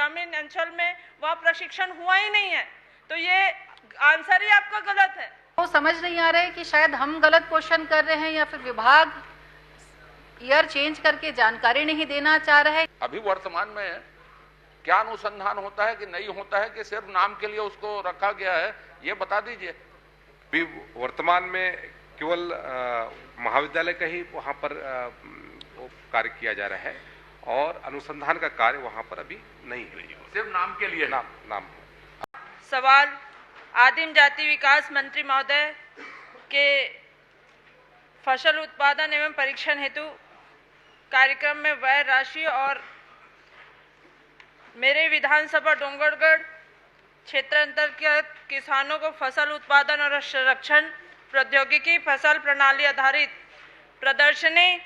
ग्रामीण अंचल में वह प्रशिक्षण हुआ ही नहीं है, तो ये आंसर ही आपका गलत है। वो समझ नहीं आ रहा है कि शायद हम गलत क्वेश्चन कर रहे हैं या फिर विभाग ईयर चेंज करके जानकारी नहीं देना चाह रहा है। अभी वर्तमान में क्या अनुसंधान होता है कि नहीं होता है कि सिर्फ नाम के लिए उसको रखा गया है, ये बता दीजिए। अभी वर्तमान में केवल महाविद्यालय का ही वहाँ पर कार्य किया जा रहा है और अनुसंधान का कार्य वहाँ पर अभी नहीं है, सिर्फ नाम के लिए नाम। सवाल आदिम जाति विकास मंत्री महोदय के फसल उत्पादन एवं परीक्षण हेतु कार्यक्रम में व्यय राशि और मेरे विधानसभा डोंगरगढ़ क्षेत्र अंतर्गत किसानों को फसल उत्पादन और संरक्षण प्रौद्योगिकी, फसल प्रणाली आधारित प्रदर्शनी,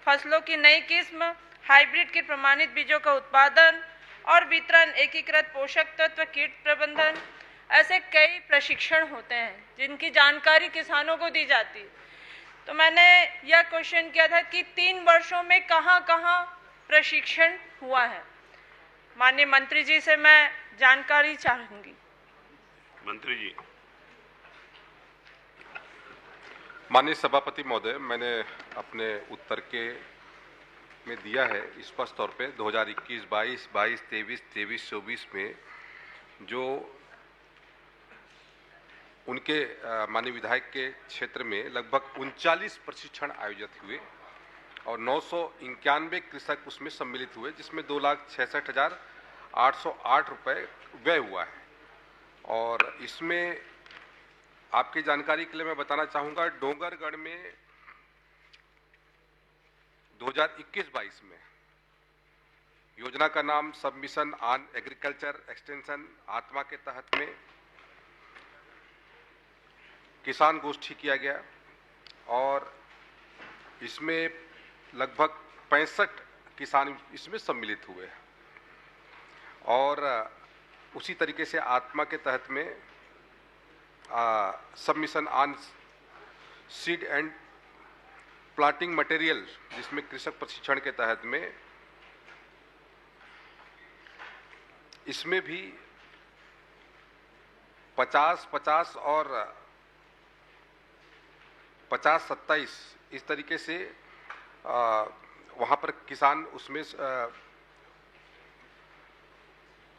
फसलों की नई किस्म, हाइब्रिड के प्रमाणित बीजों का उत्पादन और वितरण, एकीकृत पोषक तत्व, कीट प्रबंधन, ऐसे कई प्रशिक्षण होते हैं जिनकी जानकारी किसानों को दी जाती है। तो मैंने यह क्वेश्चन किया था कि 3 वर्षों में कहाँ प्रशिक्षण हुआ है। माननीय मंत्री जी से मैं जानकारी चाहूंगी। मंत्री जी। माननीय सभापति महोदय, मैंने अपने उत्तर में दिया है स्पष्ट तौर पे 2021, 22, 23, 24 में जो उनके माननीय विधायक के क्षेत्र में लगभग 39 प्रशिक्षण आयोजित हुए और 991 कृषक उसमें सम्मिलित हुए, जिसमें 2,66,808 रुपये व्यय हुआ है। और इसमें आपकी जानकारी के लिए मैं बताना चाहूँगा, डोंगरगढ़ में 2021-22 में योजना का नाम सबमिशन ऑन एग्रीकल्चर एक्सटेंशन आत्मा के तहत में किसान गोष्ठी किया गया और इसमें लगभग 65 किसान इसमें सम्मिलित हुए और उसी तरीके से आत्मा के तहत में submission on seed and planting material, जिसमें कृषक प्रशिक्षण के तहत में इसमें भी 50-50 और 50-27 इस तरीके से वहाँ पर किसान उसमें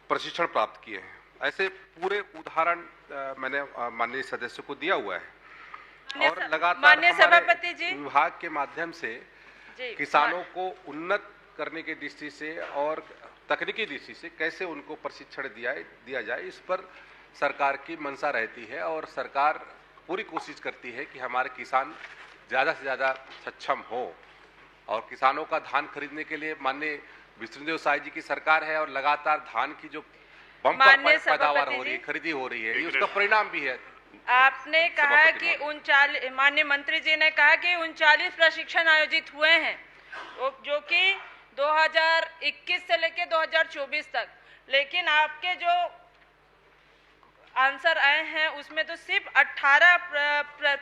प्रशिक्षण प्राप्त किए हैं। ऐसे पूरे उदाहरण मैंने माननीय सदस्य को दिया हुआ है और लगातार सभापति जी विभाग के माध्यम से किसानों को उन्नत करने की दृष्टि से और तकनीकी दृष्टि से कैसे उनको प्रशिक्षण दिया जाए, इस पर सरकार की मंशा रहती है और सरकार पूरी कोशिश करती है कि हमारे किसान ज़्यादा से ज़्यादा सक्षम हो। और किसानों का धान खरीदने के लिए माननीय विष्णुदेव साय जी की सरकार है और लगातार धान की जो बम्पर पैदावार हो रही है, खरीदी हो रही है, ये उसका परिणाम भी है। आपने कहा कि 39, माननीय मंत्री जी ने कहा कि 39 प्रशिक्षण आयोजित हुए हैं, जो कि 2021 से लेकर 2024 तक, लेकिन आपके जो आंसर आए हैं उसमें तो सिर्फ 18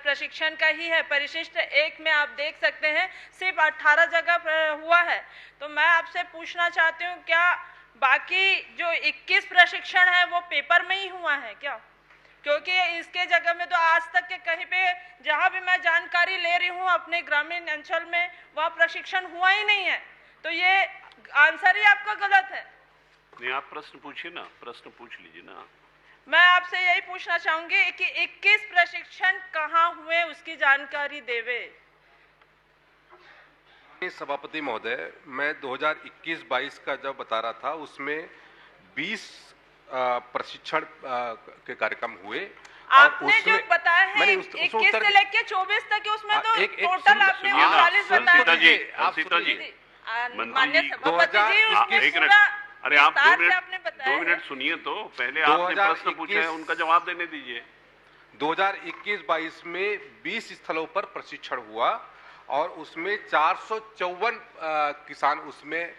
प्रशिक्षण का ही है। परिशिष्ट 1 में आप देख सकते हैं सिर्फ 18 जगह हुआ है। तो मैं आपसे पूछना चाहती हूँ, क्या बाकी जो 21 प्रशिक्षण है वो पेपर में ही हुआ है क्या? क्योंकि इसके जगह में तो आज तक के कहीं पे जहाँ भी मैं जानकारी ले रही हूँ अपने ग्रामीण अंचल में वह प्रशिक्षण हुआ ही नहीं है। तो ये आंसर ही आपका गलत है। नहीं, आप प्रश्न पूछिए ना, प्रश्न पूछ लीजिए ना। मैं आपसे यही पूछना चाहूंगी कि 21 प्रशिक्षण कहाँ हुए, उसकी जानकारी देवे। सभापति महोदय, मैं 2021-22 का जब बता रहा था उसमें 20 प्रशिक्षण के कार्यक्रम हुए। आपने जो बताया है 21 से लेके 24 तक, उसमें तो टोटल आपने 39 बताया। माननीय सभापति जी, अरे आप 2 मिनट सुनिए तो पहले आपने प्रश्न पूछा है उनका जवाब देने दीजिए। 2021-22 में 20 स्थलों पर प्रशिक्षण हुआ और उसमें 454 किसान उसमें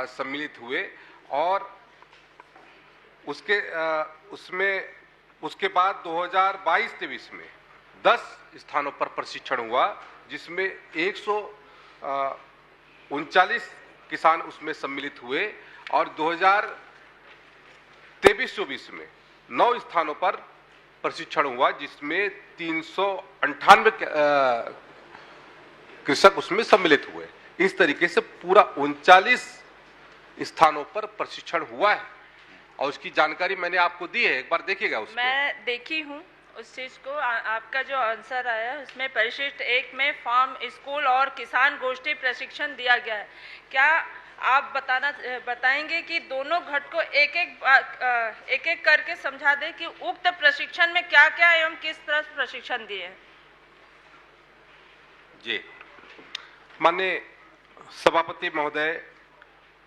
सम्मिलित हुए और उसके बाद 2022-23 में 10 स्थानों पर प्रशिक्षण हुआ, जिसमें 139 किसान उसमें सम्मिलित हुए और 2023 23-24 में 9 स्थानों पर प्रशिक्षण हुआ, जिसमें 398 कृषक उसमें सम्मिलित हुए। इस तरीके से पूरा 39 स्थानों पर प्रशिक्षण हुआ है और उसकी जानकारी मैंने आपको दी है, एक बार देखिएगा उसको। मैं देखी हूँ उस चीज को। आपका जो आंसर आया है उसमें परिशिष्ट 1 में फार्म स्कूल और किसान गोष्ठी प्रशिक्षण दिया गया है। क्या आप बताएंगे कि दोनों घट को एक एक करके समझा दें कि उक्त प्रशिक्षण में क्या क्या एवं किस तरह से प्रशिक्षण दिए हैं? जी, माननीय सभापति महोदय,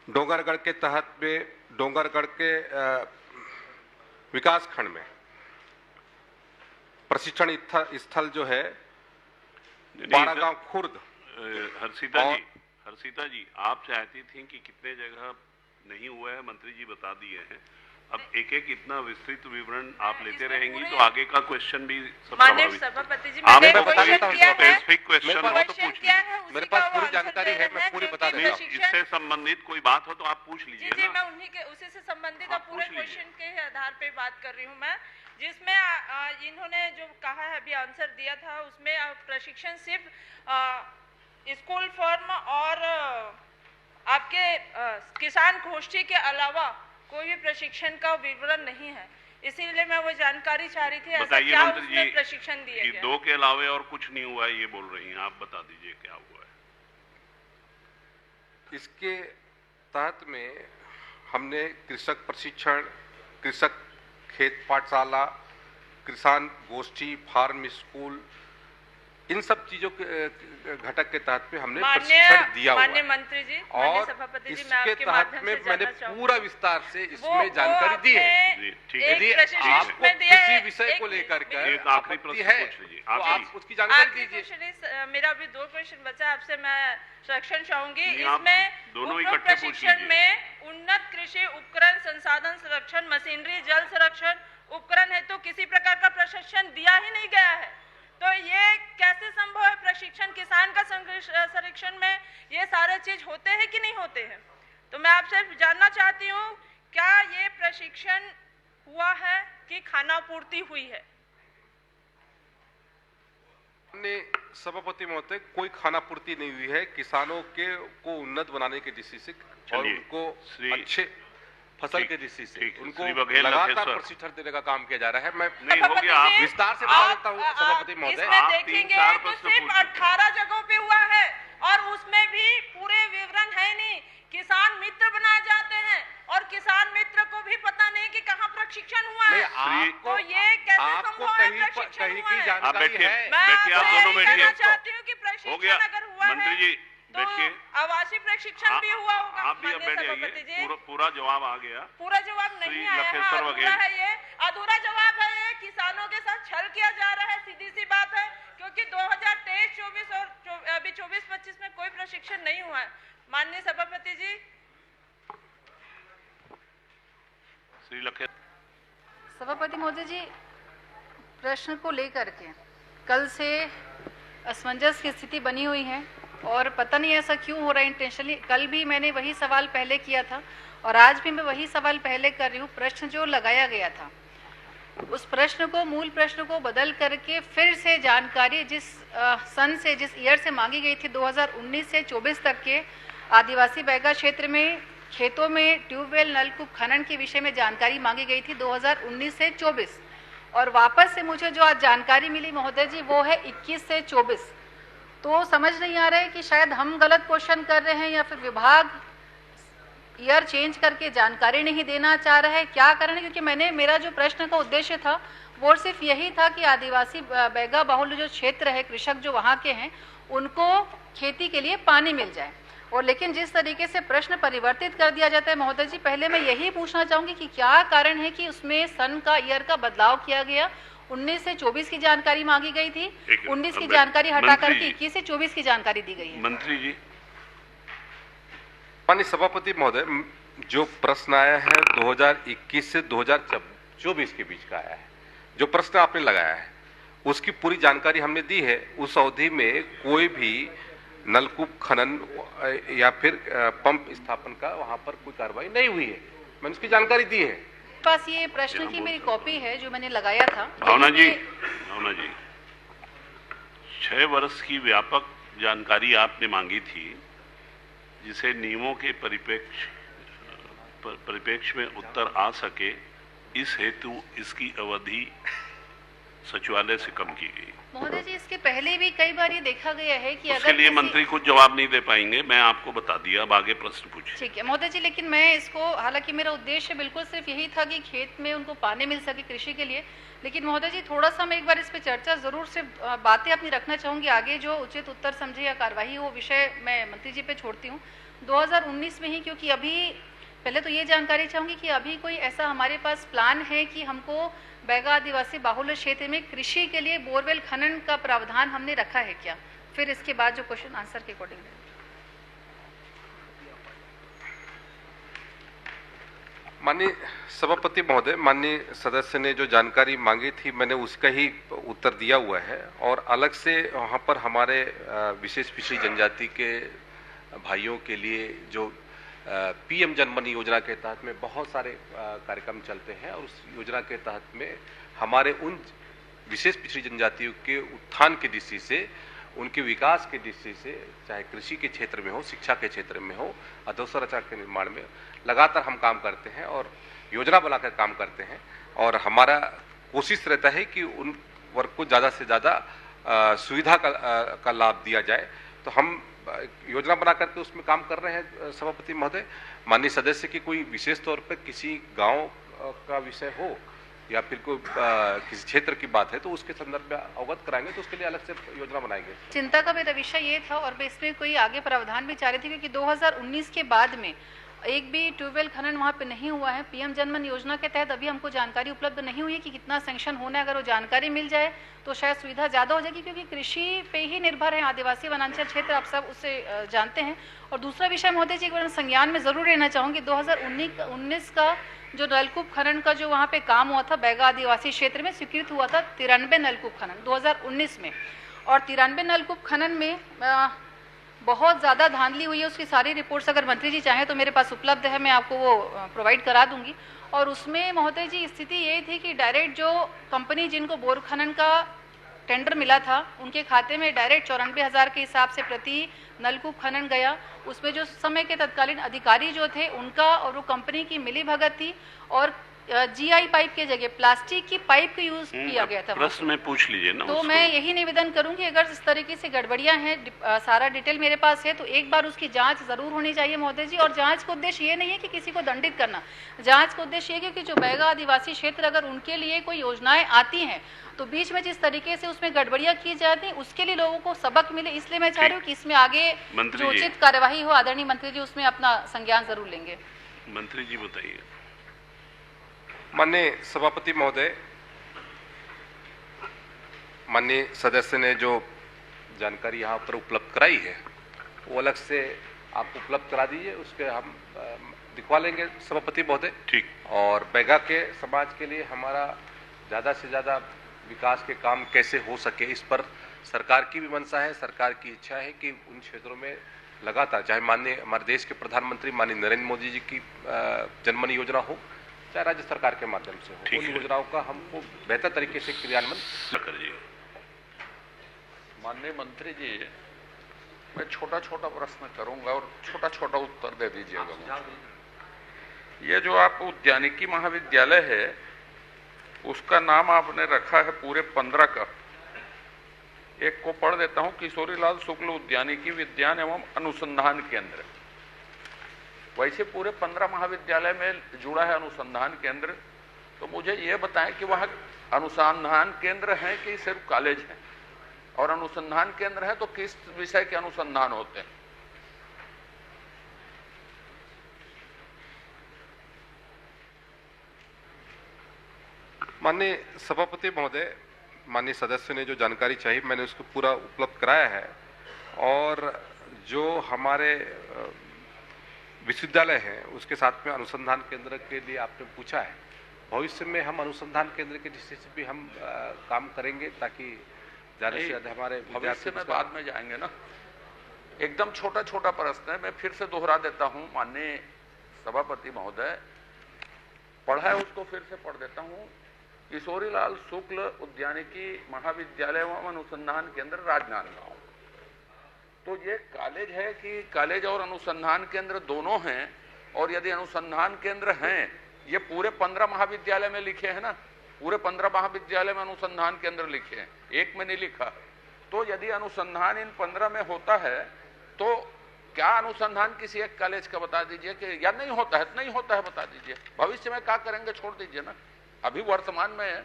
डोंगरगढ़ के तहत में डोंगरगढ़ के विकास खंड में प्रशिक्षण स्थल जो है बारागांव खुर्द। हर्षिता जी, आप चाहती थी कि कितने जगह नहीं हुआ है, मंत्री जी बता दिए हैं। अब एक एक इतना विस्तृत विवरण आप लेते रहेंगी तो आगे का क्वेश्चन भी माननीय सभापति जी, आपने मैंने बता क्वेश्चन किया है, स्पेसिफिक क्वेश्चन हो तो पूछ किया लीजिए। है, उसी मेरे का पास वो पूरी आंसर जानकारी दे है, रहे मैं हैं, पूरी क्योंकि बता देता हूं। प्रशिक्षण- इससे संबंधित कोई बात हो तो आप पूछ लीजिए जी, ना। मैं उसी से संबंधित हाँ, और पूरे पूछ लीजिए। क्वेश्चन के आधार पे बात कर रही हूँ मैं, जिसमें इन्होंने जो कहा है अभी आंसर दिया था उसमें प्रशिक्षण सिर्फ स्कूल फॉर्म और आपके किसान गोष्ठी के अलावा कोई भी प्रशिक्षण का विवरण नहीं है, इसीलिए मैं वो जानकारी चाह रही थी। ऐसा बताइए क्या मंत्री उसमें जी, प्रशिक्षण दिया कि गया? 2 के अलावे और कुछ नहीं हुआ है ये बोल रही हैं, आप बता दीजिए क्या हुआ है। इसके तहत में हमने कृषक प्रशिक्षण, कृषक खेत पाठशाला, किसान गोष्ठी, फार्म स्कूल, इन सब चीजों के घटक के तहत में हमने प्रशिक्षण दिया हुआ माननीय है। मंत्री जी, माननीय और सभापति जी, मैं इसके आपके तहत माध्यम में से मैंने जानना चाहूंगी। पूरा विस्तार से वो इसमें जानकारी दी है। जी, ठीक है। यदि एक प्रशिक्षण आपको में दिया किसी है, विषय को एक लेकर मिनट, एक आखिरी आपत्ति प्रश्न है पूछ लीजिए, तो आखिरी। आप उसकी जानकारी आखिरी दीजिए। क्वेश्चन मेरा अभी 2 क्वेश्चन बचा, आपसे मैं संरक्षण चाहूंगी। नहीं, आप इसमें दोनों उपरोक्त इकट्ठे पूछ प्रशिक्षण लीजिए। में उन्नत कृषि उपकरण संसाधन संरक्षण, मशीनरी, जल संरक्षण उपकरण हेतु किसी प्रकार का प्रशिक्षण दिया ही नहीं गया है, तो ये कैसे संभव है? प्रशिक्षण किसान का संरक्षण में ये सारे चीज होते हैं कि नहीं होते हैं? तो मैं आपसे जानना चाहती हूँ, क्या ये प्रशिक्षण हुआ है कि खानापूर्ति हुई है? हमने सभापति महोदय, कोई खानापूर्ति नहीं हुई है। किसानों को उन्नत बनाने के दृष्टि से और चलिए, उनको श्री- अच्छे फसल ठीक- के दृष्टि से ठीक, उनको श्री बघेल लगातार लखेश्वर। प्रशिक्षण देने का काम किया जा रहा है। मैं नहीं हो गया, आप विस्तार से बता देता हूँ सभापति महोदय। इसमें आप देखेंगे 3-4 तो प्रश्न सिर्फ पूछ लीजिए। 18 जगहों पे हुआ है और उसमें भी पूरे विवरण है नहीं। किसान मित्र बनाए जाते हैं और किसान मित्र को भी पता नहीं कि कहाँ प्रशिक्षण हुआ है। नहीं, तो ये कैसे आपको संभव है? कहीं प्रशिक्षण कहीं हुआ की है। आप जानकारी बैठिए, है। मैं बैठिए, आप आपसे दोनों यही कहना बैठिए। चाहती हूँ कि हो प्रशिक्षण गया अगर हुआ मंत्री है जी, तो बैठिए। आवासीय प्रशिक्षण भी हुआ होगा। आप भी अब माननीय बैठ सभापति जाइए, जी, पूरा जवाब आ गया। पूरा जवाब श्री नहीं आया है, लखेश्वर अधूरा बघेल। है, ये अधूरा जवाब है। ये किसानों के साथ छल किया जा रहा है, सीधी सी बात है, क्योंकि 2023-24 और अभी 24-25 में कोई प्रशिक्षण नहीं हुआ है। माननीय सभापति जी, श्री लखेश्वर। सभापति महोदय जी, प्रश्न को लेकर के कल से असमंजस की स्थिति बनी हुई है और पता नहीं ऐसा क्यों हो रहा है इंटेंशनली। कल भी मैंने वही सवाल पहले किया था और आज भी मैं वही सवाल पहले कर रही हूँ। प्रश्न जो लगाया गया था उस प्रश्न को, मूल प्रश्न को बदल करके फिर से जानकारी जिस सन से, जिस ईयर से मांगी गई थी 2019 से 24 तक के आदिवासी बैगा क्षेत्र में खेतों में ट्यूबवेल नलकूप खनन के विषय में जानकारी मांगी गई थी 2019 से 24 और वापस से मुझे जो आज जानकारी मिली महोदय जी वो है 21 से 24। तो समझ नहीं आ रहा है कि शायद हम गलत क्वेश्चन कर रहे हैं या फिर विभाग ईयर चेंज करके जानकारी नहीं देना चाह रहा है, क्या कारण है? क्योंकि मेरा जो प्रश्न का उद्देश्य था वो सिर्फ यही था कि आदिवासी बैगा बाहुल्य जो क्षेत्र है, कृषक जो वहाँ के हैं, उनको खेती के लिए पानी मिल जाए। और लेकिन जिस तरीके से प्रश्न परिवर्तित कर दिया जाता है महोदय जी, पहले मैं यही पूछना चाहूंगी कि क्या कारण है कि उसमें सन का ईयर का बदलाव किया गया। 19 से 24 की जानकारी मांगी गई थी, 19 की जानकारी हटा करके 21 से 24 की जानकारी दी गई है। मंत्री जी, माननीय सभापति महोदय, जो प्रश्न आया है 2021 से 2024 के बीच का आया है, जो प्रश्न आपने लगाया है उसकी पूरी जानकारी हमने दी है। उस अवधि में कोई भी नलकूप खनन या फिर पंप स्थापन का वहां पर कोई कार्रवाई नहीं हुई है, मैंने उसकी जानकारी दी है। पास ये प्रश्न की मेरी कॉपी है जो मैंने लगाया था। भावना जी 6 वर्ष की व्यापक जानकारी आपने मांगी थी, जिसे नियमों के परिप्रेक्ष्य में उत्तर आ सके, इस हेतु इसकी अवधि सचिवालय से कम की गई। महोदय जी, इसके पहले भी कई बार ये देखा गया है कि उसके लिए मंत्री कुछ जवाब नहीं दे पाएंगे, मैं आपको बता दिया, अब आगे प्रश्न पूछिए। ठीक है महोदय जी, लेकिन मैं इसको, हालांकि मेरा उद्देश्य बिल्कुल सिर्फ यही था कि खेत में उनको पानी मिल सके कृषि के लिए, लेकिन महोदय जी थोड़ा सा मैं एक बार इस पे चर्चा जरूर से बातें अपनी रखना चाहूंगी। आगे जो उचित उत्तर समझे या कार्यवाही हो विषय मैं मंत्री जी पे छोड़ती हूँ। 2019 में ही, क्योंकि अभी पहले तो ये जानकारी चाहूंगी कि अभी कोई ऐसा हमारे पास प्लान है कि हमको बैगा आदिवासी बाहुल्य क्षेत्र में कृषि के लिए बोरवेल खनन का प्रावधान हमने रखा है क्या? फिर इसके बाद जो क्वेश्चन आंसर के अकॉर्डिंग। माननीय सभापति महोदय, माननीय सदस्य ने जो जानकारी मांगी थी मैंने उसका ही उत्तर दिया हुआ है, और अलग से वहाँ पर हमारे विशेष पिछड़ी जनजाति के भाइयों के लिए जो पीएम जनमन योजना के तहत में बहुत सारे कार्यक्रम चलते हैं, और उस योजना के तहत में हमारे उन विशेष पिछड़ी जनजातियों के उत्थान की दृष्टि से, उनके विकास की दृष्टि से, चाहे कृषि के क्षेत्र में हो, शिक्षा के क्षेत्र में हो, अधोसंरचना के निर्माण में लगातार हम काम करते हैं और योजना बनाकर काम करते हैं, और हमारा कोशिश रहता है कि उन वर्ग को ज़्यादा से ज़्यादा सुविधा का लाभ दिया जाए। तो हम योजना बना करके उसमें काम कर रहे हैं सभापति महोदय। माननीय सदस्य की कोई विशेष तौर पर किसी गांव का विषय हो या फिर कोई किसी क्षेत्र की बात है तो उसके संदर्भ में अवगत कराएंगे, तो उसके लिए अलग से योजना बनाएंगे। चिंता का मेरा विषय ये था, और मैं इसमें कोई आगे प्रावधान भी चाह रही थी, क्योंकि 2019 के बाद में एक भी ट्यूबवेल खनन वहाँ पे नहीं हुआ है। पीएम जनमन योजना के तहत अभी हमको जानकारी उपलब्ध नहीं हुई है कि कितना सैंक्शन होना है। अगर वो जानकारी मिल जाए तो शायद सुविधा ज़्यादा हो जाएगी, क्योंकि कृषि पे ही निर्भर है आदिवासी वनांचल क्षेत्र, आप सब उससे जानते हैं। और दूसरा विषय महोदय जी, एक बार संज्ञान में जरूर लेना चाहूँगी, 2019 का जो नलकूप खनन का जो वहाँ पे काम हुआ था बैगा आदिवासी क्षेत्र में, स्वीकृत हुआ था 93 नलकूप खनन 2019 में, और 93 नलकूप खनन में बहुत ज़्यादा धांधली हुई है। उसकी सारी रिपोर्ट्स अगर मंत्री जी चाहें तो मेरे पास उपलब्ध है, मैं आपको वो प्रोवाइड करा दूंगी। और उसमें महोदय जी स्थिति ये थी कि डायरेक्ट जो कंपनी जिनको बोर खनन का टेंडर मिला था उनके खाते में डायरेक्ट 94,000 के हिसाब से प्रति नलकूप खनन गया। उसमें जो समय के तत्कालीन अधिकारी जो थे उनका और वो कंपनी की मिली भगत थी, और जीआई पाइप के जगह प्लास्टिक की पाइप का यूज किया गया था। प्रश्न में पूछ लीजिए ना। तो मैं यही निवेदन करूंगी, अगर इस तरीके से गड़बड़ियां हैं, सारा डिटेल मेरे पास है, तो एक बार उसकी जांच जरूर होनी चाहिए महोदय जी। और जांच का उद्देश्य ये नहीं है कि किसी को दंडित करना, जांच का उद्देश्य ये है कि जो बैगा आदिवासी क्षेत्र अगर उनके लिए कोई योजनाएं आती हैं तो बीच में जिस तरीके से उसमें गड़बड़ियां की जाती हैं उसके लिए लोगों को सबक मिले। इसलिए मैं चाह रही हूँ कि इसमें आगे जो उचित कार्यवाही हो, आदरणीय मंत्री जी उसमें अपना संज्ञान जरूर लेंगे। मंत्री जी बताइए। माननीय सभापति महोदय, माननीय सदस्य ने जो जानकारी यहाँ पर उपलब्ध कराई है वो अलग से आप उपलब्ध करा दीजिए, उसके हम दिखवा लेंगे सभापति महोदय। ठीक। और बैगा के समाज के लिए हमारा ज़्यादा से ज़्यादा विकास के काम कैसे हो सके, इस पर सरकार की भी मंशा है, सरकार की इच्छा है कि उन क्षेत्रों में लगातार, चाहे माननीय हमारे देश के प्रधानमंत्री माननीय नरेंद्र मोदी जी की जनमन योजना हो, चाहे राज्य सरकार के माध्यम से हो, उन योजनाओं का हमको बेहतर तरीके से क्रियान्वयन करिए। माननीय मंत्री जी, मैं छोटा छोटा प्रश्न करूंगा और छोटा छोटा उत्तर दे दीजिएगा। ये जो आप उद्यानिकी महाविद्यालय है उसका नाम आपने रखा है पूरे 15 का, एक को पढ़ देता हूं, किशोरीलाल शुक्ल उद्यानिकी विज्ञान एवं अनुसंधान केंद्र। वैसे पूरे 15 महाविद्यालय में जुड़ा है अनुसंधान केंद्र, तो मुझे ये बताएं कि वहाँ अनुसंधान केंद्र हैं कि सिर्फ कॉलेज हैं, और अनुसंधान केंद्र है तो किस विषय के अनुसंधान होते हैं? माननीय सभापति महोदय, माननीय सदस्य ने जो जानकारी चाहिए मैंने उसको पूरा उपलब्ध कराया है, और जो हमारे विश्वविद्यालय है उसके साथ में अनुसंधान केंद्र के लिए आपने पूछा है, भविष्य में हम अनुसंधान केंद्र के दृष्टि से भी हम काम करेंगे ताकि ज़्यादा से ज़्यादा हमारे भविष्य में बाद में जाएंगे ना। एकदम छोटा छोटा प्रश्न है, मैं फिर से दोहरा देता हूं माननीय सभापति महोदय, पढ़ा है उसको फिर से पढ़ देता हूं। किशोरीलाल शुक्ल उद्यानिकी महाविद्यालय एवं अनुसंधान केंद्र राजनांदगांव। तो ये कॉलेज है कि कॉलेज और अनुसंधान केंद्र दोनों हैं, और यदि अनुसंधान केंद्र हैं, ये पूरे 15 महाविद्यालय में लिखे हैं ना, पूरे 15 महाविद्यालय में अनुसंधान केंद्र लिखे हैं, एक में नहीं लिखा। तो यदि अनुसंधान इन 15 में होता है तो क्या अनुसंधान किसी एक कॉलेज का बता दीजिए कि या नहीं होता है, नहीं होता है बता दीजिए। भविष्य में क्या करेंगे छोड़ दीजिए ना, अभी वर्तमान में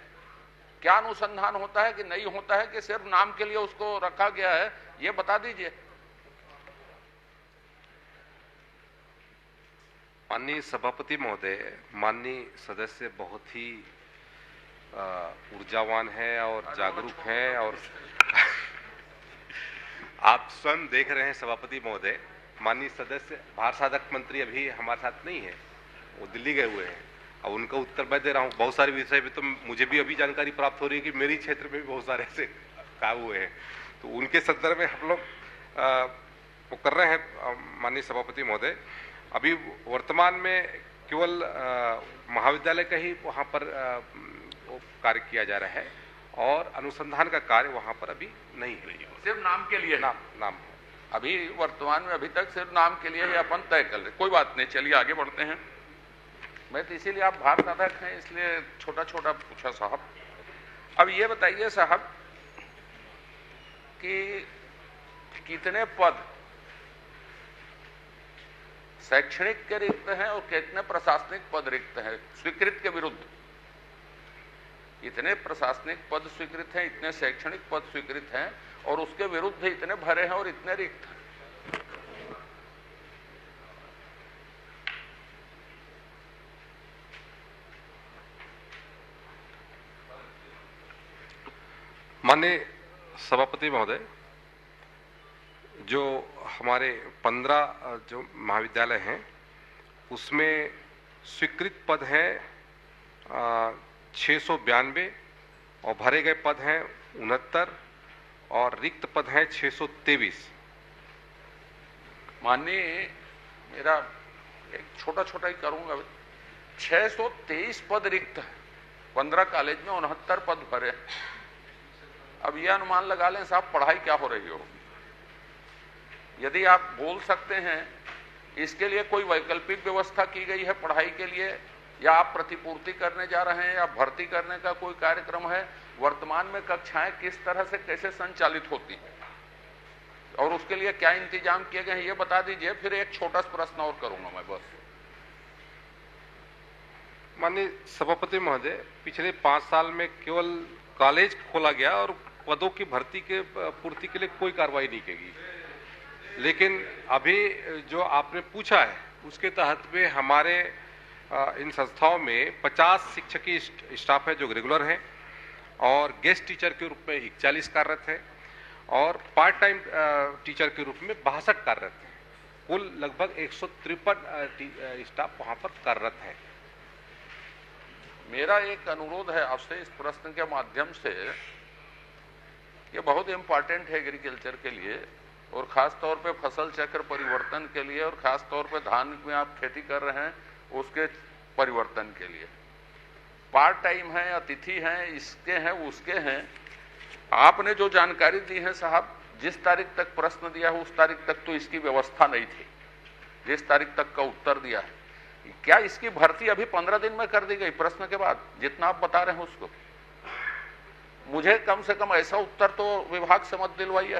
क्या अनुसंधान होता है कि नहीं होता है कि सिर्फ नाम के लिए उसको रखा गया है, ये बता दीजिए। माननीय सभापति महोदय, माननीय सदस्य बहुत ही ऊर्जावान है और जागरूक हैं, और आप स्वयं देख रहे हैं सभापति महोदय, माननीय सदस्य भार साधक मंत्री अभी हमारे साथ नहीं है, वो दिल्ली गए हुए हैं। अब उनका उत्तर मैं दे रहा हूँ। बहुत सारे विषय पे तो मुझे भी अभी जानकारी प्राप्त हो रही है कि मेरी क्षेत्र में भी बहुत सारे ऐसे काम हुए हैं, तो उनके संदर्भ में हम लोग वो कर रहे हैं। माननीय सभापति महोदय, अभी वर्तमान में केवल महाविद्यालय का ही वहाँ पर वो कार्य किया जा रहा है, और अनुसंधान का कार्य वहाँ पर अभी नहीं है, सिर्फ नाम के लिए नाम है। अभी वर्तमान में अभी तक सिर्फ नाम के लिए ही अपन तय कर रहे। कोई बात नहीं, चलिए आगे बढ़ते हैं। मैं तो इसीलिए आप भार साधक हैं इसलिए छोटा छोटा पूछा साहब। अब ये बताइए साहब कि कितने पद शैक्षणिक के रिक्त हैं और कितने प्रशासनिक पद रिक्त हैं स्वीकृत के विरुद्ध? इतने प्रशासनिक पद स्वीकृत हैं, इतने शैक्षणिक पद स्वीकृत हैं, और उसके विरुद्ध इतने भरे हैं और इतने रिक्त हैं। माननीय सभापति महोदय, जो हमारे 15 जो महाविद्यालय हैं उसमें स्वीकृत पद हैं 692, और भरे गए पद हैं 69, और रिक्त पद हैं 623। माननीय, मेरा एक छोटा छोटा ही करूंगा। 623 पद रिक्त है, 15 कॉलेज में 69 पद भरे। अब यह अनुमान लगा लें साहब पढ़ाई क्या हो रही हो। यदि आप बोल सकते हैं इसके लिए कोई वैकल्पिक व्यवस्था की गई है पढ़ाई के लिए, या आप प्रतिपूर्ति करने जा रहे हैं, या भर्ती करने का कोई कार्यक्रम है, वर्तमान में कक्षाएं किस तरह से कैसे संचालित होती हैं और उसके लिए क्या इंतजाम किए गए हैं, ये बता दीजिए। फिर एक छोटा सा प्रश्न और करूंगा मैं बस। माननीय सभापति महोदय, पिछले 5 साल में केवल कॉलेज खोला गया और पदों की भर्ती के पूर्ति के लिए कोई कार्रवाई नहीं की गई। लेकिन अभी जो आपने पूछा है उसके तहत में हमारे इन संस्थाओं में 50 शिक्षकीय स्टाफ है जो रेगुलर हैं, और गेस्ट टीचर के रूप में 41 कार्यरत हैं, और पार्ट टाइम टीचर के रूप में 62 कार्यरत हैं। कुल लगभग 153 स्टाफ वहां पर कार्यरत है। मेरा एक अनुरोध है आपसे इस प्रश्न के माध्यम से, ये बहुत इंपॉर्टेंट है एग्रीकल्चर के लिए, और खास तौर पे फसल चक्र परिवर्तन के लिए, और खास तौर पे धान में आप खेती कर रहे हैं उसके परिवर्तन के लिए। पार्ट टाइम है, अतिथि हैं, इसके हैं, उसके हैं। आपने जो जानकारी दी है साहब, जिस तारीख तक प्रश्न दिया है उस तारीख तक तो इसकी व्यवस्था नहीं थी, जिस तारीख तक का उत्तर दिया है। क्या इसकी भर्ती अभी 15 दिन में कर दी गई प्रश्न के बाद, जितना आप बता रहे हैं उसको? मुझे कम से कम ऐसा उत्तर तो विभाग से मत दिलवाइए।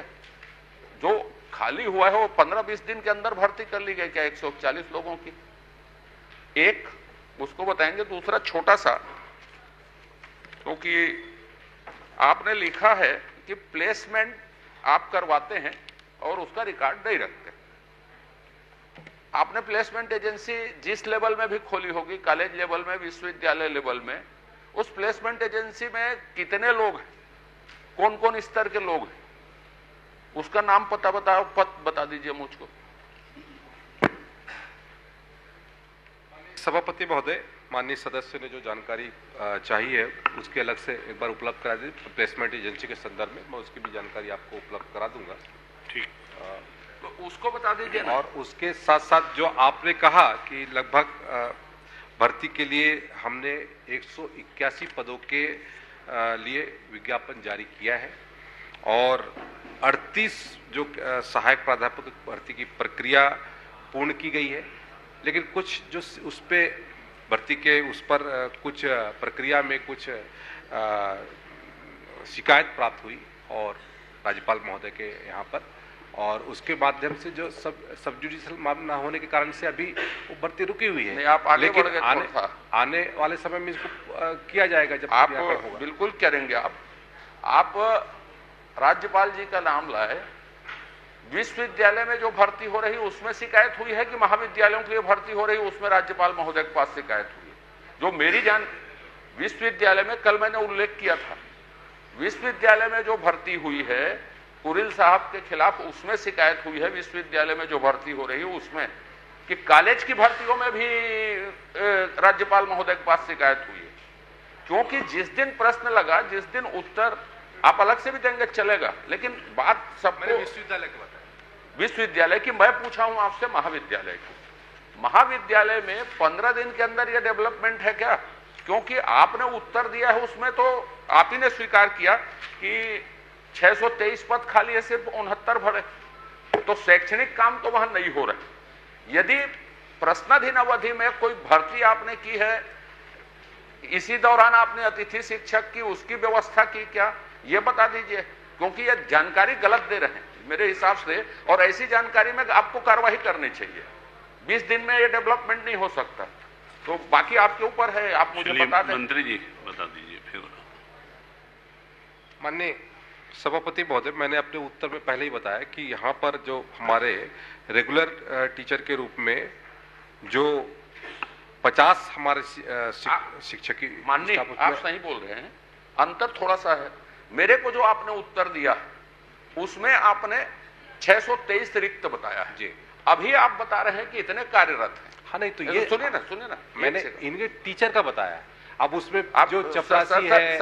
जो खाली हुआ है वो 15-20 दिन के अंदर भर्ती कर ली गई क्या 141 लोगों की? एक उसको बताएंगे। दूसरा छोटा सा, क्योंकि आपने लिखा है कि प्लेसमेंट आप करवाते हैं और उसका रिकॉर्ड नहीं रखते। आपने प्लेसमेंट एजेंसी जिस लेवल में भी खोली होगी, कॉलेज लेवल में, विश्वविद्यालय लेवल में, उस प्लेसमेंट एजेंसी में कितने लोग हैं, कौन कौन स्तर के लोग हैं, उसका नाम पता बता दीजिए मुझको। सभापति महोदय, माननीय सदस्य ने जो जानकारी चाहिए उसके अलग से एक बार उपलब्ध करा दीजिए। प्लेसमेंट एजेंसी के संदर्भ में मैं उसकी भी जानकारी आपको उपलब्ध करा दूंगा। ठीक, तो उसको बता दीजिए ना। और उसके साथ साथ जो आपने कहा कि लगभग भर्ती के लिए हमने 181 पदों के लिए विज्ञापन जारी किया है और 38 जो सहायक प्राध्यापक भर्ती की प्रक्रिया पूर्ण की गई है, लेकिन कुछ जो उस पे भर्ती के उस पर कुछ प्रक्रिया में कुछ शिकायत प्राप्त हुई और राज्यपाल महोदय के यहाँ पर, और उसके माध्यम से जो सब जुडिशियल मामला होने के कारण से अभी वो भर्ती रुकी हुई है। नहीं, आप आगे लेकिन बढ़ गए आने वाले समय में इसको किया जाएगा जब आप होगा। बिल्कुल करेंगे। आप राज्यपाल जी का नाम लाए, विश्वविद्यालय में जो भर्ती हो रही उसमें शिकायत हुई है कि महाविद्यालयों के लिए भर्ती हो रही उसमें राज्यपाल महोदय के पास शिकायत हुई? जो मेरी जान विश्वविद्यालय में, कल मैंने उल्लेख किया था, विश्वविद्यालय में जो भर्ती हुई है कुरिल साहब के खिलाफ, उसमें शिकायत हुई है। विश्वविद्यालय में जो भर्ती हो रही है उसमें, कि कॉलेज की भर्तियों में भी राज्यपाल महोदय के पास शिकायत हुई है। क्योंकि जिस दिन प्रश्न लगा, जिस दिन उत्तर आप अलग से भी देंगे चलेगा, लेकिन बात सब विश्वविद्यालय की बात है, विश्वविद्यालय की मैं पूछा हूं आपसे महाविद्यालय की। महाविद्यालय में 15 दिन के अंदर यह डेवलपमेंट है क्या? क्योंकि आपने उत्तर दिया है उसमें तो आप ही ने स्वीकार किया कि 623 पद खाली है, सिर्फ 69 भरे, तो शैक्षणिक काम तो वहां नहीं हो रहा। यदि प्रश्नाधीन अवधि में कोई भर्ती आपने की है, इसी दौरान आपने अतिथि शिक्षक की उसकी व्यवस्था की क्या, ये बता दीजिए, क्योंकि ये जानकारी गलत दे रहे हैं मेरे हिसाब से, और ऐसी जानकारी में आपको कार्रवाई करनी चाहिए। 20 दिन में ये डेवलपमेंट नहीं हो सकता, तो बाकी आपके ऊपर है, आप मुझे बता दें। मंत्री जी बता दीजिए फिर। माननीय सभापति महोदय, मैंने अपने उत्तर में पहले ही बताया कि यहाँ पर जो हमारे रेगुलर टीचर के रूप में जो 50 हमारे शिक्षक की, माननीय आप सही बोल रहे हैं, अंतर थोड़ा सा है। मेरे को जो आपने उत्तर दिया उसमें आपने 623 रिक्त बताया है जी, अभी आप बता रहे हैं कि इतने कार्यरत हैं। हाँ, नहीं तो ये सुनिए ना, मैंने इनके टीचर का बताया, अब उसमें आप जो चपरासी है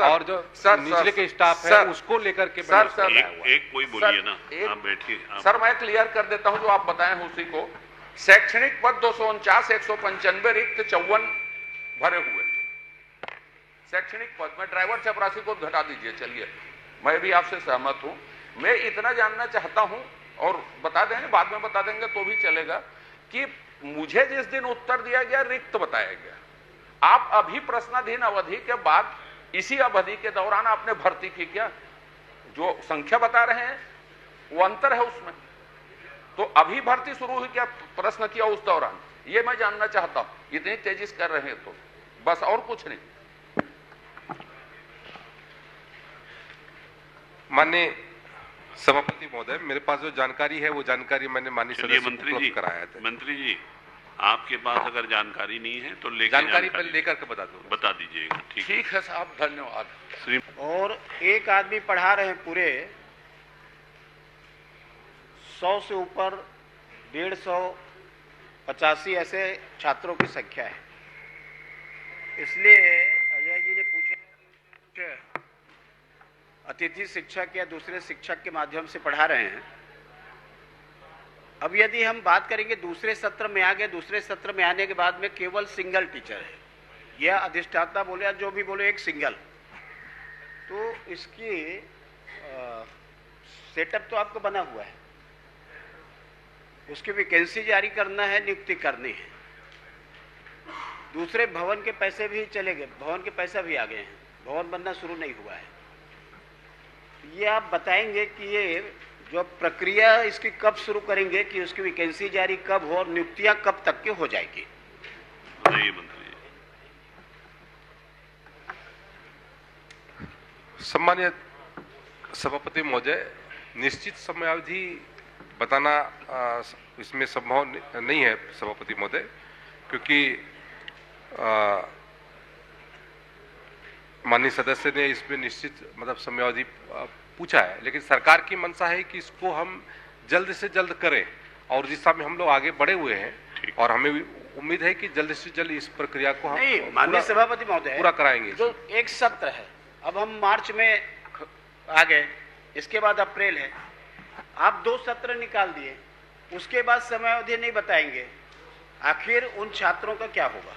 और जो निचले के स्टाफ है उसको लेकर के एक कोई बोलिए ना, आप बैठिए। सर मैं क्लियर कर देता हूं जो आप बताए हैं उसी को। शैक्षणिक पद 249, 195 रिक्त, 54 भरे हुए शैक्षणिक पद में। ड्राइवर चपरासी को घटा दीजिए, चलिए मैं भी आपसे सहमत हूं। मैं इतना जानना चाहता हूं, और बता देंगे बाद में बता देंगे तो भी चलेगा, कि मुझे जिस दिन उत्तर दिया गया रिक्त बताया गया, आप अभी प्रश्नाधीन अवधि के बाद इसी अवधि के दौरान आपने भर्ती की क्या? जो संख्या बता रहे हैं वो अंतर है उसमें, तो अभी भर्ती शुरू हुई क्या, प्रश्न किया उस दौरान, ये मैं जानना चाहता हूं। इतनी तेजी से कर रहे हैं तो बस, और कुछ नहीं। माननीय सभापति महोदय, मेरे पास जो जानकारी है वो जानकारी मैंने माननीय सदस्य को उपलब्ध कराया था। मंत्री जी, आपके पास अगर जानकारी नहीं है तो जानकारी लेकर के बता दीजिएगा। ठीक है साहब, धन्यवाद। और एक आदमी पढ़ा रहे हैं, पूरे 100 से ऊपर 150 ऐसे छात्रों की संख्या है। इसलिए अजय जी ने पूछा, अतिथि शिक्षक या दूसरे शिक्षक के माध्यम से पढ़ा रहे हैं। अब यदि हम बात करेंगे दूसरे सत्र में आ गए, दूसरे सत्र में आने के बाद में केवल सिंगल टीचर है, यह अधिष्ठाता बोले या जो भी बोले एक सिंगल, तो इसकी सेटअप तो आपको बना हुआ है, उसकी वैकेंसी जारी करना है, नियुक्ति करनी है। दूसरे भवन के पैसे भी चले गए, भवन के पैसा भी आ गए हैं, भवन बनना शुरू नहीं हुआ है। ये आप बताएंगे कि ये जो प्रक्रिया इसकी कब शुरू करेंगे, कि उसकी वैकेंसी जारी कब हो और नियुक्तियां कब तक की हो जाएगी? नहीं मंत्री। सम्मानीय सभापति महोदय, निश्चित समयावधि बताना इसमें संभव नहीं है सभापति महोदय, क्योंकि माननीय सदस्य ने इसमें निश्चित मतलब समयावधि पूछा है, लेकिन सरकार की मंशा है कि इसको हम जल्द से जल्द करें, और जिस समय हम लोग आगे बढ़े हुए हैं और हमें भी उम्मीद है कि जल्द से जल्द इस प्रक्रिया को हम माननीय सभापति महोदय पूरा कराएंगे। जो एक सत्र है, अब हम मार्च में आ गए, इसके बाद अप्रैल है, आप 2 सत्र निकाल दिए, उसके बाद समयावधि नहीं बताएंगे, आखिर उन छात्रों का क्या होगा?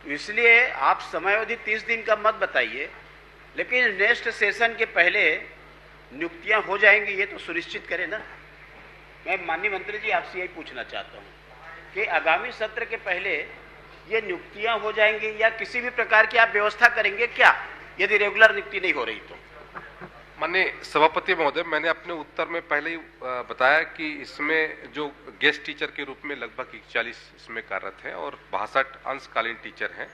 इसलिए आप समयावधि 30 दिन का मत बताइए, लेकिन नेक्स्ट सेशन के पहले नियुक्तियां हो जाएंगी ये तो सुनिश्चित करें ना। मैं माननीय मंत्री जी आपसे यही पूछना चाहता हूं कि आगामी सत्र के पहले ये नियुक्तियां हो जाएंगी या किसी भी प्रकार की आप व्यवस्था करेंगे क्या, यदि रेगुलर नियुक्ति नहीं हो रही तो? माननीय सभापति महोदय, मैंने अपने उत्तर में पहले ही बताया कि इसमें जो गेस्ट टीचर के रूप में लगभग 41 इसमें कार्यरत हैं और 62 अंशकालीन टीचर हैं।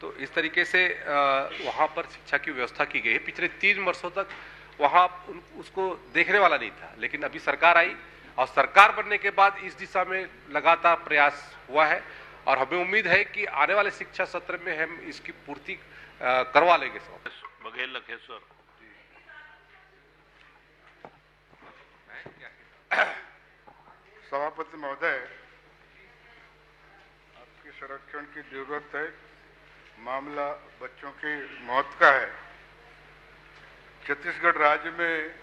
तो इस तरीके से वहाँ पर शिक्षा की व्यवस्था की गई है। पिछले 3 वर्षों तक वहाँ उसको देखने वाला नहीं था, लेकिन अभी सरकार आई और सरकार बनने के बाद इस दिशा में लगातार प्रयास हुआ है और हमें उम्मीद है कि आने वाले शिक्षा सत्र में हम इसकी पूर्ति करवा लेंगे। बघेल लखेश्वर। सभापति महोदय, आपके संरक्षण की जरूरत है। मामला बच्चों की मौत का है। छत्तीसगढ़ राज्य में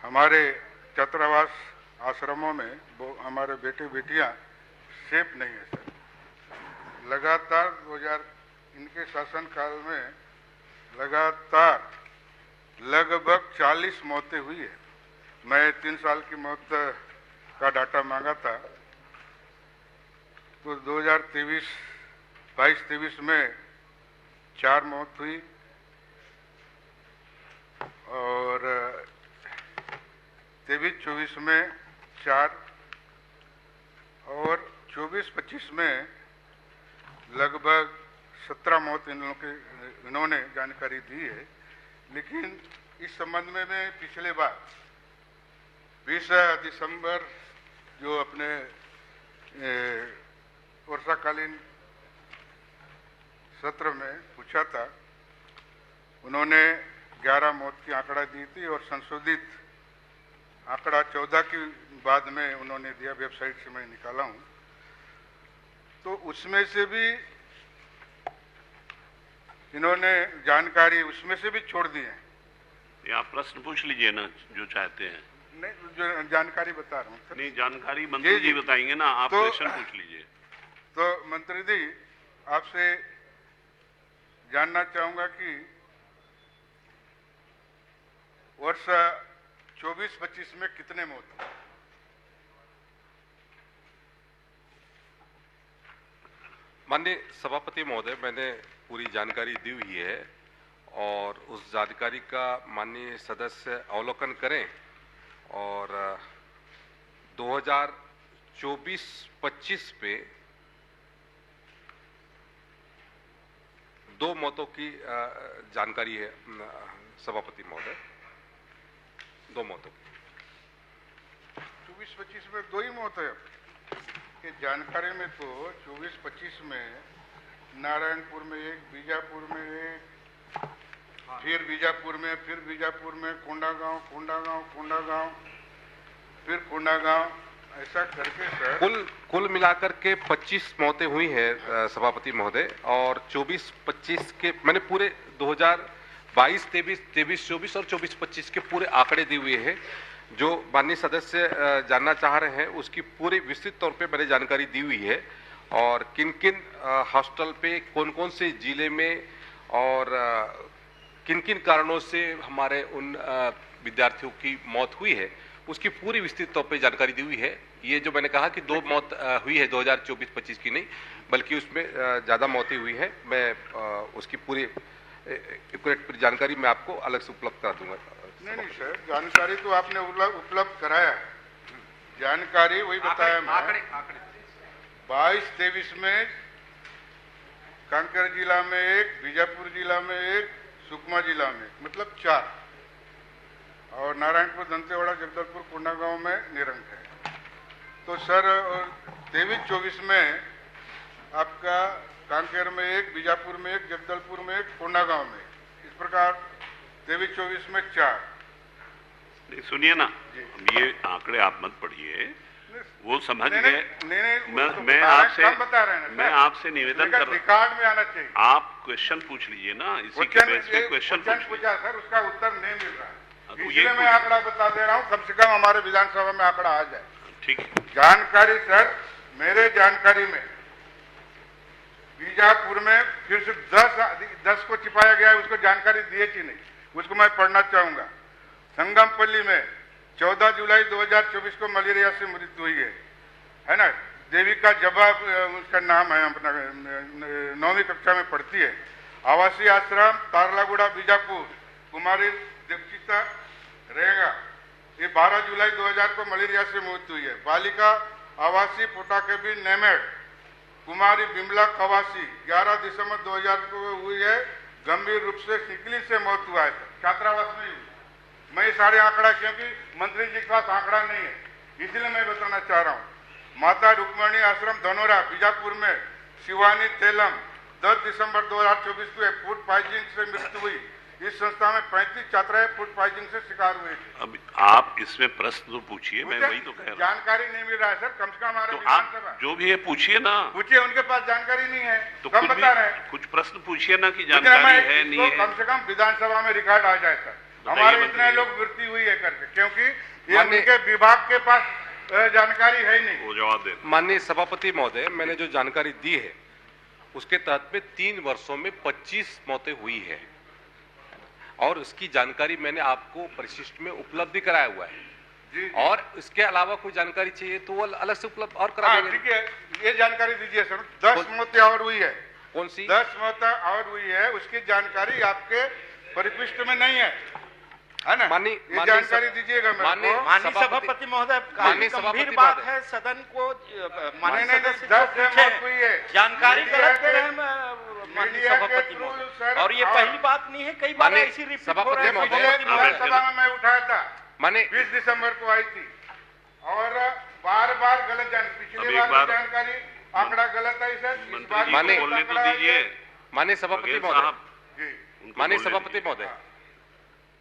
हमारे छात्रावास आश्रमों में वो हमारे बेटे बेटियां सेफ नहीं है सर। लगातार 2000 इनके शासनकाल में लगातार लगभग 40 मौतें हुई है। मैं 3 साल की मौत का डाटा मांगा था, तो 2023 में 4 मौत हुई और 23-24 में 4 और 24-25 में लगभग 17 मौत इन्होंने जानकारी दी है। लेकिन इस संबंध में मैं पिछले बार 20 दिसंबर जो अपने वर्षाकालीन सत्र में पूछा था, उन्होंने 11 मौत की आंकड़ा दी थी और संशोधित आंकड़ा 14 की बाद में उन्होंने दिया, वेबसाइट से मैं निकाला हूं। तो उसमें से भी इन्होंने जानकारी उसमें से भी छोड़ दी है। ये आप प्रश्न पूछ लीजिए ना जो चाहते हैं। नहीं, जो जानकारी बता रहा हूँ। नहीं, जानकारी मंत्री जी बताएंगे ना, आप क्वेश्चन पूछ लीजिए। तो मंत्री जी, आपसे जानना चाहूंगा कि वर्ष 24-25 में कितने मौत हुए? माननीय सभापति महोदय, मैंने पूरी जानकारी दी हुई है और उस जानकारी का माननीय सदस्य अवलोकन करें और 2024-25 पे 2 मौतों की जानकारी है सभापति महोदय, 2 मौतों की। 24-25 में 2 ही मौत है। ये जानकारी में तो 24-25 में नारायणपुर में 1, बीजापुर में 1, फिर बीजापुर में कोंडागांव, फिर कोंडागांव, ऐसा करके सर कुल मिलाकर के 25 मौतें हुई हैं सभापति महोदय। और 24-25 के मैंने पूरे 2022-23, 23-24 और 24-25 के पूरे आंकड़े दिए हुए हैं। जो माननीय सदस्य जानना चाह रहे हैं उसकी पूरी विस्तृत तौर पे मैंने जानकारी दी हुई है और किन किन हॉस्टल पे कौन कौन से जिले में और किन किन कारणों से हमारे उन विद्यार्थियों की मौत हुई है उसकी पूरी विस्तृत तौर पे जानकारी दी हुई है। ये जो मैंने कहा कि 2 मौत हुई है 2024-25 की नहीं, बल्कि उसमें ज़्यादा मौतें हुई है। मैं उसकी पूरी एक्यूरेट जानकारी मैं आपको अलग से उपलब्ध करा दूंगा। नहीं सर, जानकारी तो आपने उपलब्ध कराया है। जानकारी वही बताया मैं। 22-23 में कांकेर जिला में 1, बीजापुर जिला में 1, सुकमा जिला में मतलब 4 और नारायणपुर, दंतेवाड़ा, जगदलपुर, कोंडागांव में निरंक है। तो सर 23-24 में आपका कांकेर में 1, बीजापुर में 1, जगदलपुर में 1, कोंडागांव में, इस प्रकार 23-24 में 4। सुनिए ना, ये आंकड़े आप मत पढ़िए, वो समझ गए। मैं आपसे निवेदन कर रहा हूँ, रिकॉर्ड में आना चाहिए। आप क्वेश्चन पूछ लीजिए ना, इसी के बेस पे क्वेश्चन पूछा सर, उसका उत्तर नहीं मिल रहा है, इसलिए मैं आंकड़ा बता दे रहा हूँ, कम से कम हमारे विधानसभा में आंकड़ा आ जाए। ठीक है। जानकारी सर, मेरे जानकारी में बीजापुर में फिर से 10 को छिपाया गया है, उसको जानकारी दिए कि नहीं, उसको मैं पढ़ना चाहूंगा। संगमपल्ली में 14 जुलाई 2024 को मलेरिया से मृत्यु हुई है ना। देविका जवाब उसका नाम है, अपना 9वीं कक्षा में पढ़ती है। आवासीय आश्रम तारलागुड़ा बीजापुर कुमारी दीक्षिता रहेगा, ये 12 जुलाई 2000 को मलेरिया से मृत्यु हुई है। बालिका आवासीय पोटाकेबी नेमेड कुमारी बिमला कवासी 11 दिसंबर 2000 को हुई है, गंभीर रूप से सिकली से मौत हुआ है, छात्रावास में हुई। मैं ये सारे आंकड़ा, क्योंकि मंत्री जी के पास आंकड़ा नहीं है इसलिए मैं बताना चाह रहा हूँ। माता रुक्मणी आश्रम धनोरा बीजापुर में शिवानी तेलम 10 दिसंबर 2024 को फूड पॉइजनिंग से मृत्यु हुई। इस संस्था में 35 छात्राएं फूड पॉइजनिंग से शिकार हुए थे। अब आप इसमें प्रश्न तो पूछिए, मैं वही तो कह रहा हूँ। जानकारी नहीं मिल रहा है सर, कम से कम हमारे तो आप जो भी है पूछिए ना, पूछिए, उनके पास जानकारी नहीं है तो कम बता रहे हैं। कुछ प्रश्न पूछिए ना कि जानकारी है नहीं है। कम से कम विधानसभा में रिकॉर्ड आ जाए सर, हमारे इतने लोग मृत्यु हुई है करके, क्योंकि ये उनके विभाग के पास जानकारी है ही नहीं। वो जवाब दे। माननीय सभापति महोदय, मैंने जो जानकारी दी है उसके तहत में 3 वर्षों में 25 मौतें हुई है और उसकी जानकारी मैंने आपको परिशिष्ट में उपलब्ध कराया हुआ है जी। और इसके अलावा कोई जानकारी चाहिए तो वो अलग से उपलब्ध और करा देंगे। ठीक है, ये जानकारी दीजिए सर। 10 मौतें और हुई है। कौन सी? 10 मौतें और हुई है, उसकी जानकारी आपके परिशिष्ट में नहीं है ना। ये जानकारी दीजिएगा मेरे को। माननीय सभापति महोदय, काफी गंभीर बात है, सदन को माननीय सदस्य 10 मौत हुई है, जानकारी गलत दे रहे हैं माननीय सभापति महोदय, और ये पहली बात नहीं है, कई बार ऐसी रिपीट हो रहा है। विधानसभा में मैं उठाया था, माने 20 दिसंबर को आई थी और बार बार गलत पिछली बार जानकारी आंकड़ा गलत है सर, इस बार माने बोलने तो दीजिए। माननीय सभापति महोदय, जी माननीय सभापति महोदय,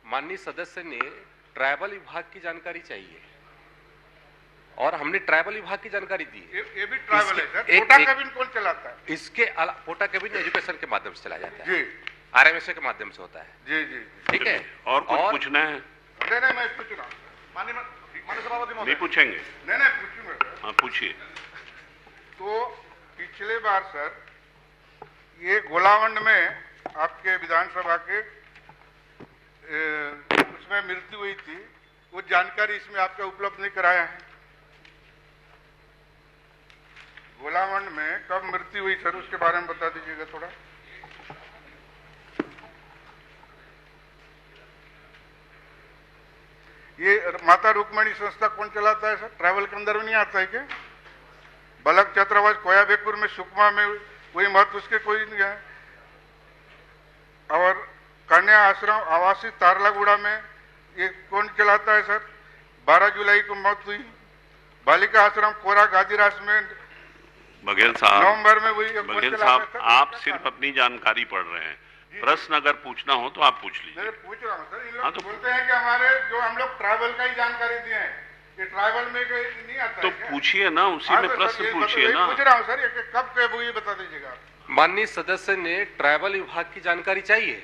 माननीय सदस्य ने ट्राइबल विभाग की जानकारी चाहिए और हमने ट्राइबल विभाग की जानकारी दी। ये भी ट्राइबल है सर। पोटा कैबिन कौन चलाता है? इसके पोटा कैबिन एजुकेशन के माध्यम से चला जाता है जी, RMSA के माध्यम से होता है जी जी। ठीक है। और कुछ पूछना है? नहीं, मैं पूछ रहा हूँ माननीय सभापति महोदय। नहीं पूछेंगे? नहीं पूछूंगा। हाँ पूछिए। तो पिछले बार सर ये गोलावंड में आपके विधानसभा के उसमें मृत्यु हुई थी, वो जानकारी इसमें आपका उपलब्ध नहीं कराया है। गोलावंड में कब मृत्यु हुई सर, उसके बारे में बता दीजिएगा थोड़ा। ये माता रुक्मणी संस्था कौन चलाता है सर? ट्रैवल के अंदर में नहीं आता है क्या? बलक छात्रावास कोयाबेपुर में सुकमा में वही मत उसके कोई नहीं है। और कन्या आश्रम आवासीय तारलागुड़ा में ये कौन चलाता है सर? 12 जुलाई को मौत हुई। बालिका आश्रम कोरा गाजीरास में बघेल साहब, नवंबर में हुई। बघेल साहब, आप सिर्फ अपनी जानकारी पढ़ रहे हैं, प्रश्न अगर पूछना हो तो आप पूछ लीजिए। मैं पूछ रहा हूँ सर, इन लोग हाँ, तो बोलते हैं कि हमारे जो हम लोग ट्राइबल का ही जानकारी दिए हैं, ये ट्राइबल में नहीं आता तो है। पूछिए ना, उसी में प्रश्न पूछिए ना। पूछ रहा हूँ सर, ये कब कब हुई बता दीजिएगा। माननीय सदस्य ने ट्राइबल विभाग की जानकारी चाहिए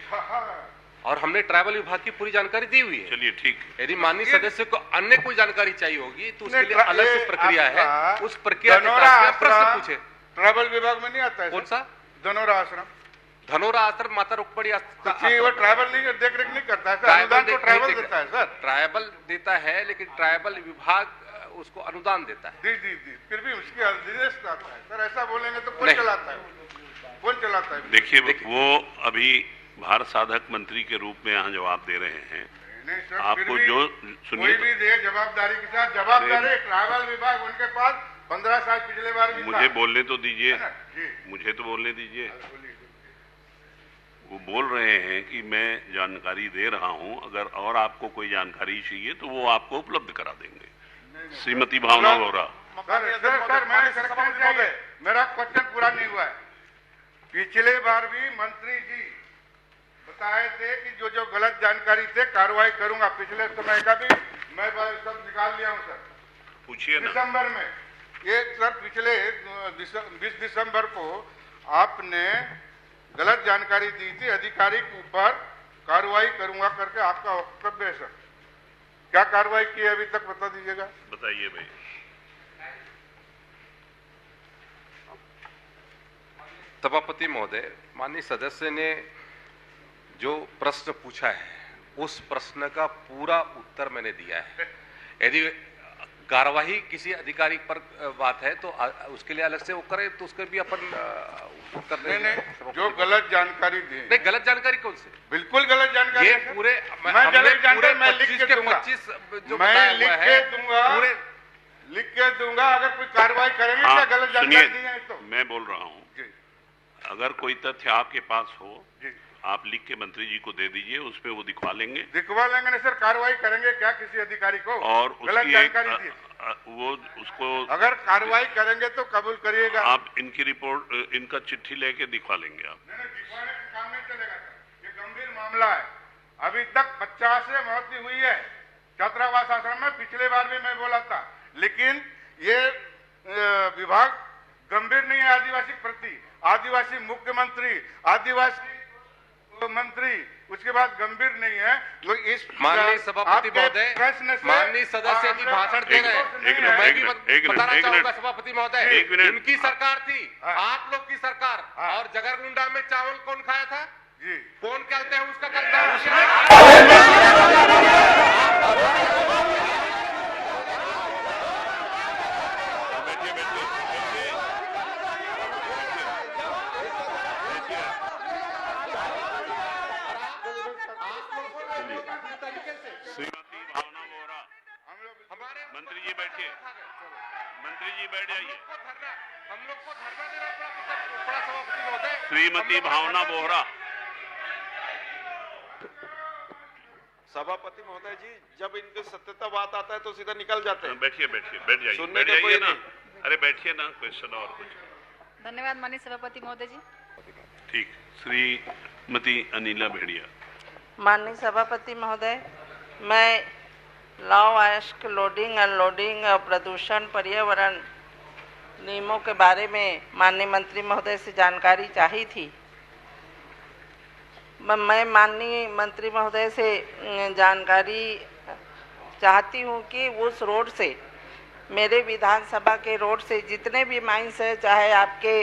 और हमने ट्राइबल विभाग की पूरी जानकारी दी हुई है। चलिए ठीक है। यदि माननीय सदस्य को अन्य कोई जानकारी चाहिए होगी तो उसके लिए अलग से प्रक्रिया है, उस प्रक्रिया के तहत प्रश्न पूछे। ट्राइबल विभाग में नहीं आता है कौन सा? धनोरा आश्रम। धनोरा आश्रम माता रुक्मणी वो ट्राइबल नहीं देख रेख नहीं करता है सर, अनुदान तो ट्राइबल देता है सर। ट्राइबल देता है लेकिन ट्राइबल विभाग उसको अनुदान देता है। जी, फिर भी उसकी निर्देश आता है सर। ऐसा बोलेंगे तो कौन चलाता है? कौन चलाता है? देखिए वो अभी भारत साधक मंत्री के रूप में यहाँ जवाब दे रहे हैं। नहीं सर, आपको जो कोई भी दे जवाबदारी के साथ, जवाबदारी ट्राइबल विभाग उनके पास 15 साल पिछले बार भी मुझे बोलने तो दीजिए, जी, मुझे तो बोलने दीजिए। वो बोल रहे हैं कि मैं जानकारी दे रहा हूं, अगर और आपको कोई जानकारी चाहिए तो वो आपको उपलब्ध करा देंगे। श्रीमती भावना वोरा। मेरा क्वेश्चन पूरा नहीं हुआ है। पिछले बार भी मंत्री जी बताए थे कि जो गलत जानकारी थे कार्रवाई करूंगा। पिछले समय का भी मैं सब निकाल लिया हूं सर। पूछिए ना। दिसंबर में ये सर पिछले 20 दिसंबर को आपने गलत जानकारी दी थी, अधिकारी के ऊपर कार्रवाई करूंगा करके आपका वक्तव्य है सर। क्या कार्रवाई की है अभी तक बता दीजिएगा। बताइए भाई। सभापति महोदय, माननीय सदस्य ने जो प्रश्न पूछा है उस प्रश्न का पूरा उत्तर मैंने दिया है। यदि कार्यवाही किसी अधिकारी पर बात है तो उसके लिए अलग से वो करे, तो उसके भी अपन उत्तर देंगे। जो गलत जानकारी दी, नहीं गलत जानकारी कौन से? बिल्कुल गलत जानकारी ये है। पूरे मैं गलत जानकारी मैं लिख के दूंगा, 25 जो मैं बताया लिख हुआ के है दूंगा, पूरे लिख के दूंगा। अगर कोई कार्रवाई करेंगे हाँ, क्या गलत जानकारी दी है तो? मैं बोल रहा हूँ, जी अगर कोई तथ्य आपके पास हो जी, आप लिख के मंत्री जी को दे दीजिए, उसपे वो दिखवा लेंगे। दिखवा लेंगे ना सर, कार्रवाई करेंगे क्या किसी अधिकारी को? और गलत उसकी जानकारी दी, वो उसको अगर कार्रवाई करेंगे तो कबूल करिएगा। आप इनकी रिपोर्ट, इनका चिट्ठी लेके दिखवा लेंगे आप। नहीं, दिखवाने का काम नहीं चलेगा सर, ये गंभीर मामला है। अभी तक 50 से मौत हुई है छात्रावास आश्रम में, पिछले बार भी मैं बोला था। लेकिन ये विभाग गंभीर नहीं है आदिवासी प्रति। आदिवासी मुख्यमंत्री, आदिवासी मंत्री, उसके बाद गंभीर नहीं है। लोग इस माननीय सभापति महोदय, प्रश्न से माननीय सदस्य जी भाषण दे रहे हैं, मैं भी बताना चाहूंगा सभापति महोदय, इनकी सरकार थी, आप लोग की सरकार, और जगरगुंडा में चावल कौन खाया था? जी, कौन कहते हैं उसका श्रीमती भावना बोहरा, मंत्री जी बैठिए, मंत्री जी बैठ जाइए। हम लोग को धरना देना पड़ा सभापति महोदय। श्रीमती भावना बोहरा। सभापति महोदय जी, जब इनके सत्यता बात आता है तो सीधा निकल जाते हैं। बैठिए बैठिए, बैठ जाइए, सुनने बैठ का जाइए कोई ना। नहीं। अरे बैठिए ना, क्वेश्चन और कुछ। धन्यवाद माननीय सभापति महोदय जी। ठीक, श्रीमती अनिला भेड़िया। माननीय सभापति महोदय, मैं लॉ अयस्क लोडिंग अनलोडिंग और प्रदूषण पर्यावरण नियमों के बारे में माननीय मंत्री महोदय से जानकारी चाहिए थी। मैं माननीय मंत्री महोदय से जानकारी चाहती हूँ कि उस रोड से, मेरे विधानसभा के रोड से जितने भी माइंस है, चाहे आपके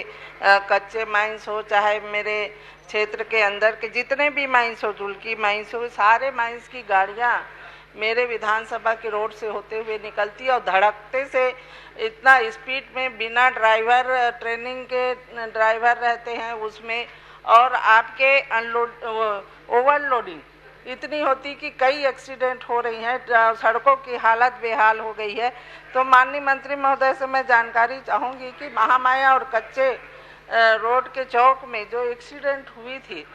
कच्चे माइंस हो, चाहे मेरे क्षेत्र के अंदर के जितने भी माइंस हो, जुल्की माइंस हो, सारे माइंस की गाड़ियाँ मेरे विधानसभा के रोड से होते हुए निकलती है और धड़कते से इतना स्पीड में, बिना ड्राइवर, ट्रेनिंग के ड्राइवर रहते हैं उसमें, और आपके ओवरलोडिंग इतनी होती कि कई एक्सीडेंट हो रही हैं, सड़कों की हालत बेहाल हो गई है। तो माननीय मंत्री महोदय से मैं जानकारी चाहूँगी कि महामाया और कच्चे रोड के चौक में जो एक्सीडेंट हुई थी,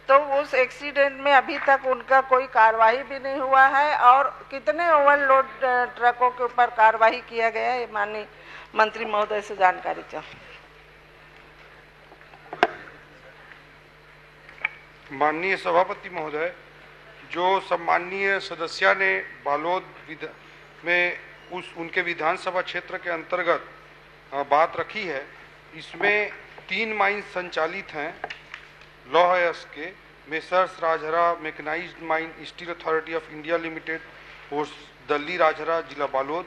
तो उस एक्सीडेंट में अभी तक उनका कोई कार्रवाई भी नहीं हुआ है, और कितने ओवरलोड ट्रकों के ऊपर कार्रवाई किया गया है, माननीय मंत्री महोदय से जानकारी चाहूँ। माननीय सभापति महोदय, जो सम्माननीय सदस्य ने बालोद में उनके विधानसभा क्षेत्र के अंतर्गत बात रखी है, इसमें 3 माइंस संचालित हैं लौह अयस्क के, Messrs Rajhara mechanised mine steel authority of India limited, post Dalli Rajhara, जिला बालोद।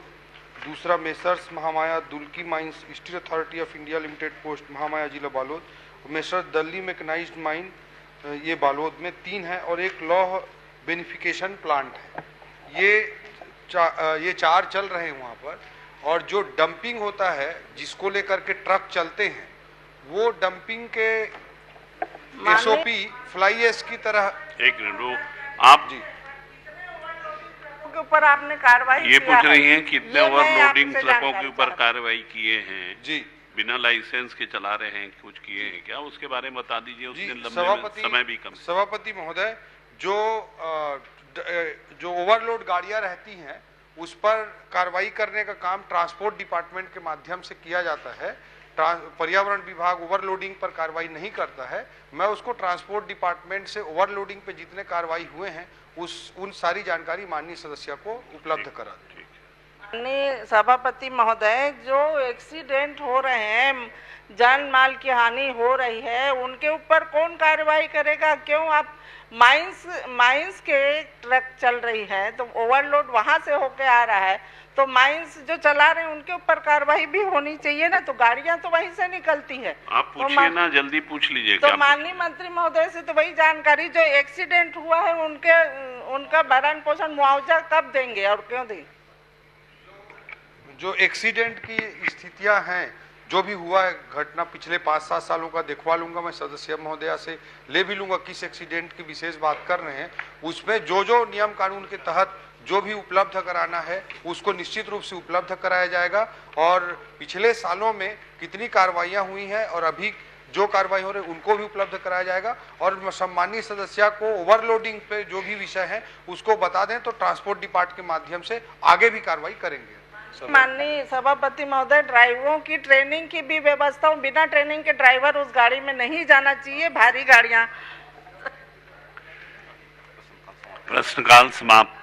दूसरा Messrs Mahamaya Dulki mines steel authority of India limited, post Mahamaya, जिला Balod. Messrs Dalli mechanised mine, ये बालोद में 3 है, और एक लौह बेनिफिकेशन प्लांट है। ये 4 चल रहे हैं वहाँ पर। और जो डंपिंग होता है, जिसको लेकर के ट्रक चलते हैं, वो डंपिंग के एसओपी फ्लाई एश की तरह। एक मिनट, आप जी के ऊपर आपने कार्रवाई ये किया पूछ रही हैं कितने ये मैं ओवरलोडिंग आपसे ट्रकों के जानकारी ऊपर चाहती कार्रवाई किए हैं? जी बिना लाइसेंस के चला रहे हैं, कुछ किए हैं क्या? उसके बारे में बता दीजिए, जी, उसके लंबे समय भी कम। सभापति महोदय, जो ओवरलोड गाड़ियां रहती हैं उस पर कार्रवाई करने का काम ट्रांसपोर्ट डिपार्टमेंट के माध्यम से किया जाता है। पर्यावरण विभाग ओवरलोडिंग पर कार्रवाई नहीं करता है। मैं उसको ट्रांसपोर्ट डिपार्टमेंट से ओवरलोडिंग पे जितने कार्रवाई हुए हैं उन सारी जानकारी माननीय सदस्य को उपलब्ध करा दूं। माननीय सभापति महोदय, जो एक्सीडेंट हो रहे हैं, जान माल की हानि हो रही है, उनके ऊपर कौन कार्रवाई करेगा? क्यों आप माइंस के ट्रक चल रही है तो ओवरलोड वहां से होके आ रहा है, तो माइंस जो चला रहे हैं उनके ऊपर कार्रवाई भी होनी चाहिए ना, तो गाड़ियां तो वहीं से निकलती है। आप पूछिए ना, जल्दी पूछ लीजिए। तो माननीय मंत्री महोदय से तो वही जानकारी, जो एक्सीडेंट हुआ है उनका भरण पोषण मुआवजा कब देंगे और क्यों देंगे? जो एक्सीडेंट की स्थितियां हैं, जो भी हुआ है घटना पिछले 5-7 सालों का दिखवा लूंगा मैं सदस्य महोदया से, ले भी लूंगा किस एक्सीडेंट की विशेष बात कर रहे हैं। उसमें जो नियम कानून के तहत जो भी उपलब्ध कराना है उसको निश्चित रूप से उपलब्ध कराया जाएगा। और पिछले सालों में कितनी कार्रवाइयां हुई हैं और अभी जो कार्रवाई हो रही है उनको भी उपलब्ध कराया जाएगा। और सम्मानीय सदस्य को ओवरलोडिंग पे जो भी विषय है उसको बता दें तो ट्रांसपोर्ट डिपार्टमेंट के माध्यम से आगे भी कार्रवाई करेंगे। माननीय सभापति महोदय, ड्राइवरों की ट्रेनिंग की भी व्यवस्था हो, बिना ट्रेनिंग के ड्राइवर उस गाड़ी में नहीं जाना चाहिए, भारी गाड़ियां। प्रश्नकाल समाप्त।